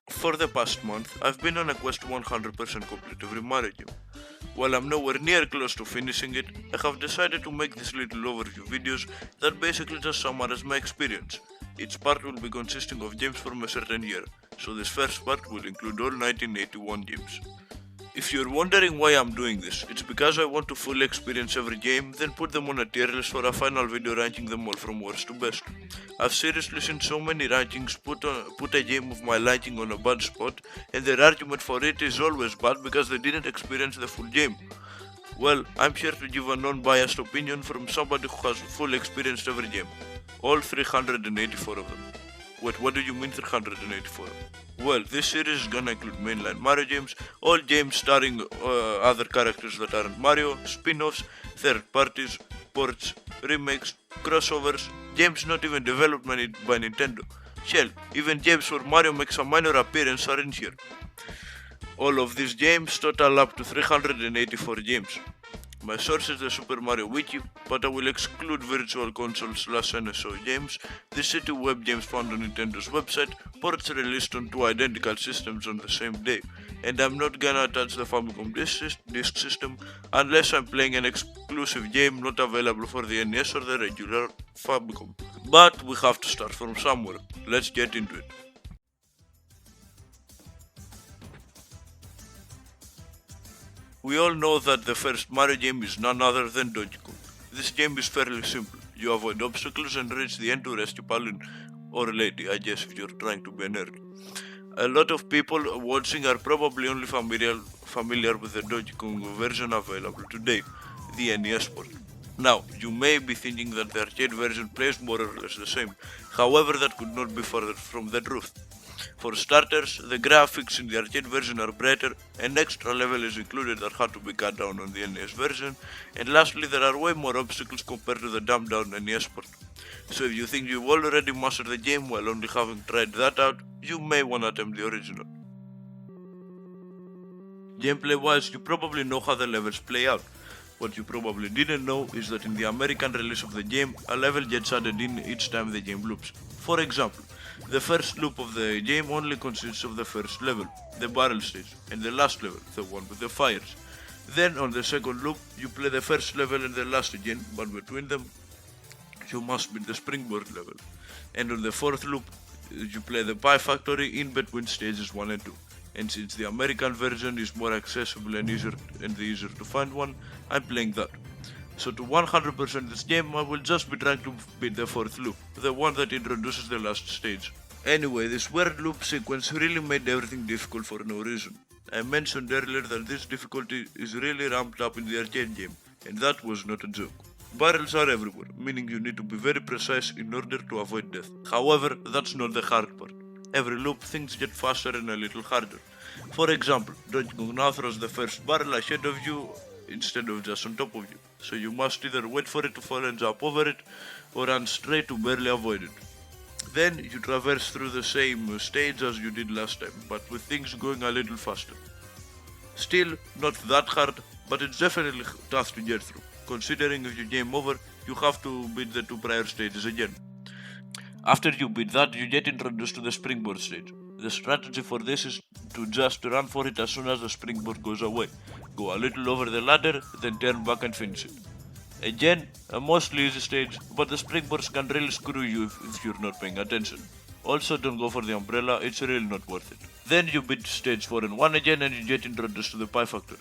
For the past month, I've been on a quest to 100% complete every Mario game. While I'm nowhere near close to finishing it, I have decided to make these little overview videos that basically just summarize my experience. Each part will be consisting of games from a certain year, so this first part will include all 1981 games. If you're wondering why I'm doing this, it's because I want to fully experience every game, then put them on a tier list for a final video ranking them all from worst to best. I've seriously seen so many rankings put a game of my liking on a bad spot, and their argument for it is always bad because they didn't experience the full game. Well, I'm here to give a non-biased opinion from somebody who has fully experienced every game. All 384 of them. Wait, what do you mean 384? Well, this series is gonna include mainline Mario games, all games starring other characters that aren't Mario, spin-offs, third parties, ports, remakes, crossovers, games not even developed by Nintendo. Hell, even games where Mario makes a minor appearance are in here. All of these games total up to 384 games. My source is the Super Mario Wiki, but I will exclude Virtual Console/NSO games, the city web games found on Nintendo's website, ports released on two identical systems on the same day, and I'm not gonna touch the Famicom disk system unless I'm playing an exclusive game not available for the NES or the regular Famicom. But we have to start from somewhere. Let's get into it. We all know that the first Mario game is none other than Donkey Kong. This game is fairly simple. You avoid obstacles and reach the end to rescue Palin or Lady, I guess if you're trying to be a nerd. A lot of people watching are probably only familiar with the Donkey Kong version available today, the NES port. Now, you may be thinking that the arcade version plays more or less the same, however that could not be further from the truth. For starters, the graphics in the arcade version are brighter, an extra level is included that had to be cut down on the NES version, and lastly there are way more obstacles compared to the dumbed down NES port. So if you think you've already mastered the game while only having tried that out, you may wanna attempt the original. Gameplay wise, you probably know how the levels play out. What you probably didn't know is that in the American release of the game, a level gets added in each time the game loops. For example, the first loop of the game only consists of the first level, the barrel stage, and the last level, the one with the fires. Then on the second loop, you play the first level and the last again, but between them, you must beat the springboard level. And on the fourth loop, you play the Pie Factory in between stages 1 and 2. And since the American version is more accessible and easier to find one, I'm playing that. So to 100% this game, I will just be trying to beat the fourth loop, the one that introduces the last stage. Anyway, this weird loop sequence really made everything difficult for no reason. I mentioned earlier that this difficulty is really ramped up in the arcade game, and that was not a joke. Barrels are everywhere, meaning you need to be very precise in order to avoid death. However, that's not the hard part. Every loop things get faster and a little harder. For example, Donkey Kong now throws the first barrel ahead of you instead of just on top of you. So you must either wait for it to fall and jump over it, or run straight to barely avoid it. Then you traverse through the same stage as you did last time, but with things going a little faster. Still, not that hard, but it's definitely tough to get through, considering if you game over, you have to beat the two prior stages again. After you beat that, you get introduced to the springboard stage. The strategy for this is to just run for it as soon as the springboard goes away. Go a little over the ladder, then turn back and finish it. Again, a mostly easy stage, but the springboards can really screw you if you're not paying attention. Also, don't go for the umbrella, it's really not worth it. Then you beat stage 4 and 1 again and you get introduced to the Pie Factory.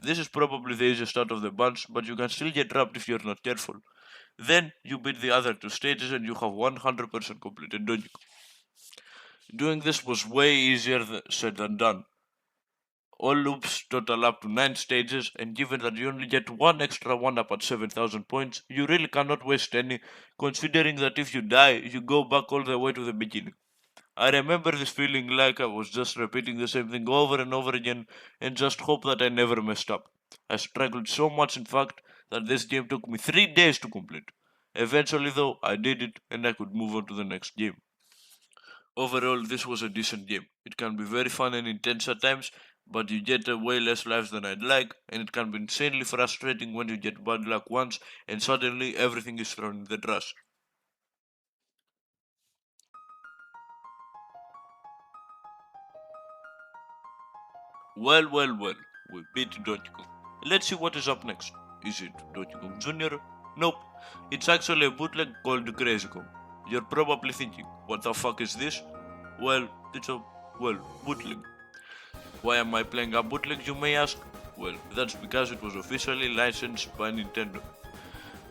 This is probably the easiest out of the bunch, but you can still get trapped if you're not careful. Then you beat the other two stages and you have 100% completed Donkey Kong. Doing this was way easier said than done. All loops total up to 9 stages, and given that you only get one extra one up at 7,000 points, you really cannot waste any, considering that if you die, you go back all the way to the beginning. I remember this feeling like I was just repeating the same thing over and over again and just hope that I never messed up. I struggled so much, in fact, that this game took me 3 days to complete. Eventually, though, I did it and I could move on to the next game. Overall, this was a decent game. It can be very fun and intense at times, but you get way less lives than I'd like, and it can be insanely frustrating when you get bad luck once and suddenly everything is thrown in the trash. Well, we beat Donkey Kong. Let's see what is up next. Is it Donkey Kong Jr.? Nope, it's actually a bootleg called Crazy Kong. You're probably thinking, what the fuck is this? Well, it's a, bootleg. Why am I playing a bootleg, you may ask? Well, that's because it was officially licensed by Nintendo.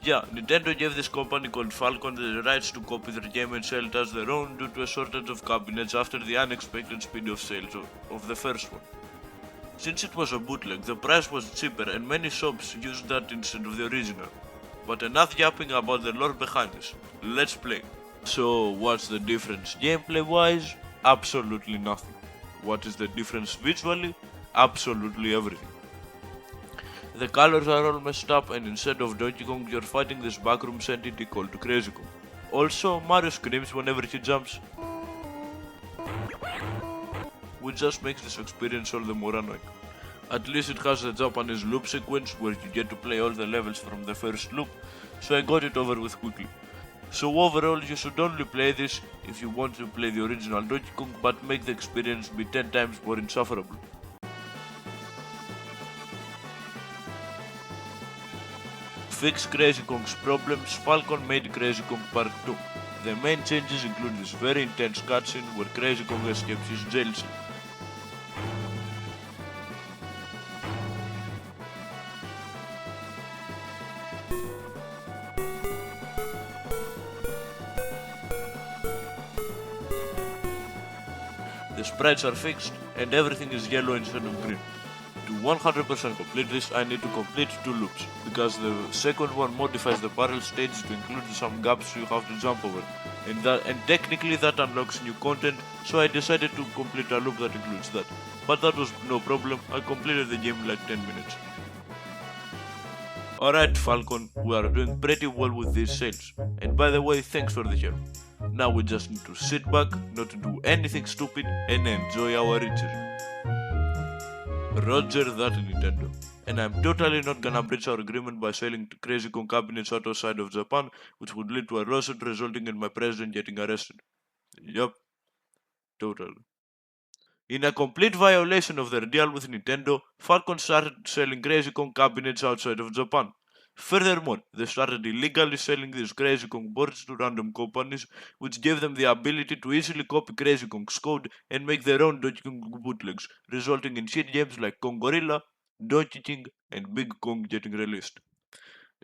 Yeah, Nintendo gave this company called Falcon the rights to copy their game and sell it as their own due to a shortage of cabinets after the unexpected speed of sales of the first one. Since it was a bootleg, the price was cheaper and many shops used that instead of the original. But enough yapping about the lore behind this. Let's play. So, what's the difference gameplay wise? Absolutely nothing. What is the difference visually? Absolutely everything. The colors are all messed up and instead of Donkey Kong you're fighting this backrooms entity called Crazy Kong. Also, Mario screams whenever he jumps, which just makes this experience all the more annoying. At least it has a Japanese loop sequence where you get to play all the levels from the first loop, so I got it over with quickly. So overall you should only play this if you want to play the original Donkey Kong but make the experience be 10 times more insufferable. To fix Crazy Kong's problems, Falcon made Crazy Kong Part 2. The main changes include this very intense cutscene where Crazy Kong escapes his jail cell. The sprites are fixed and everything is yellow instead of green. To 100% complete this, I need to complete 2 loops, because the second one modifies the barrel stage to include some gaps you have to jump over, and technically that unlocks new content, so I decided to complete a loop that includes that. But that was no problem, I completed the game in like 10 minutes. Alright Falcon, we are doing pretty well with these sales, and by the way, thanks for the help. Now we just need to sit back, not to do anything stupid, and enjoy our riches. Roger that, Nintendo. And I'm totally not gonna breach our agreement by selling Crazy Kong cabinets outside of Japan, which would lead to a lawsuit resulting in my president getting arrested. Yup, totally. In a complete violation of their deal with Nintendo, Falcon started selling Crazy Kong cabinets outside of Japan. Furthermore, they started illegally selling these Crazy Kong boards to random companies, which gave them the ability to easily copy Crazy Kong's code and make their own Donkey Kong bootlegs, resulting in shit games like Kong Gorilla, Donkey King, and Big Kong getting released.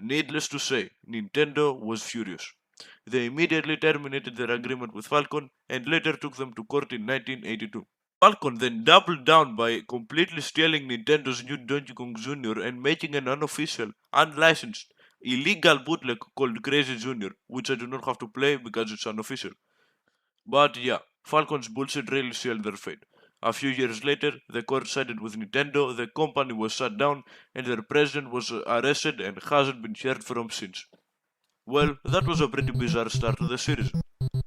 Needless to say, Nintendo was furious. They immediately terminated their agreement with Falcon and later took them to court in 1982. Falcon then doubled down by completely stealing Nintendo's new Donkey Kong Jr. and making an unofficial, unlicensed, illegal bootleg called Crazy Jr., which I do not have to play because it's unofficial. But yeah, Falcon's bullshit really sealed their fate. A few years later, the court sided with Nintendo, the company was shut down, and their president was arrested and hasn't been heard from since. Well, that was a pretty bizarre start to the series.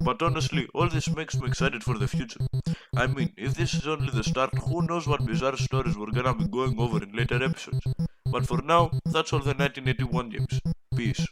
But honestly, all this makes me excited for the future. I mean, if this is only the start, who knows what bizarre stories we're gonna be going over in later episodes. But for now, that's all the 1981 games. Peace.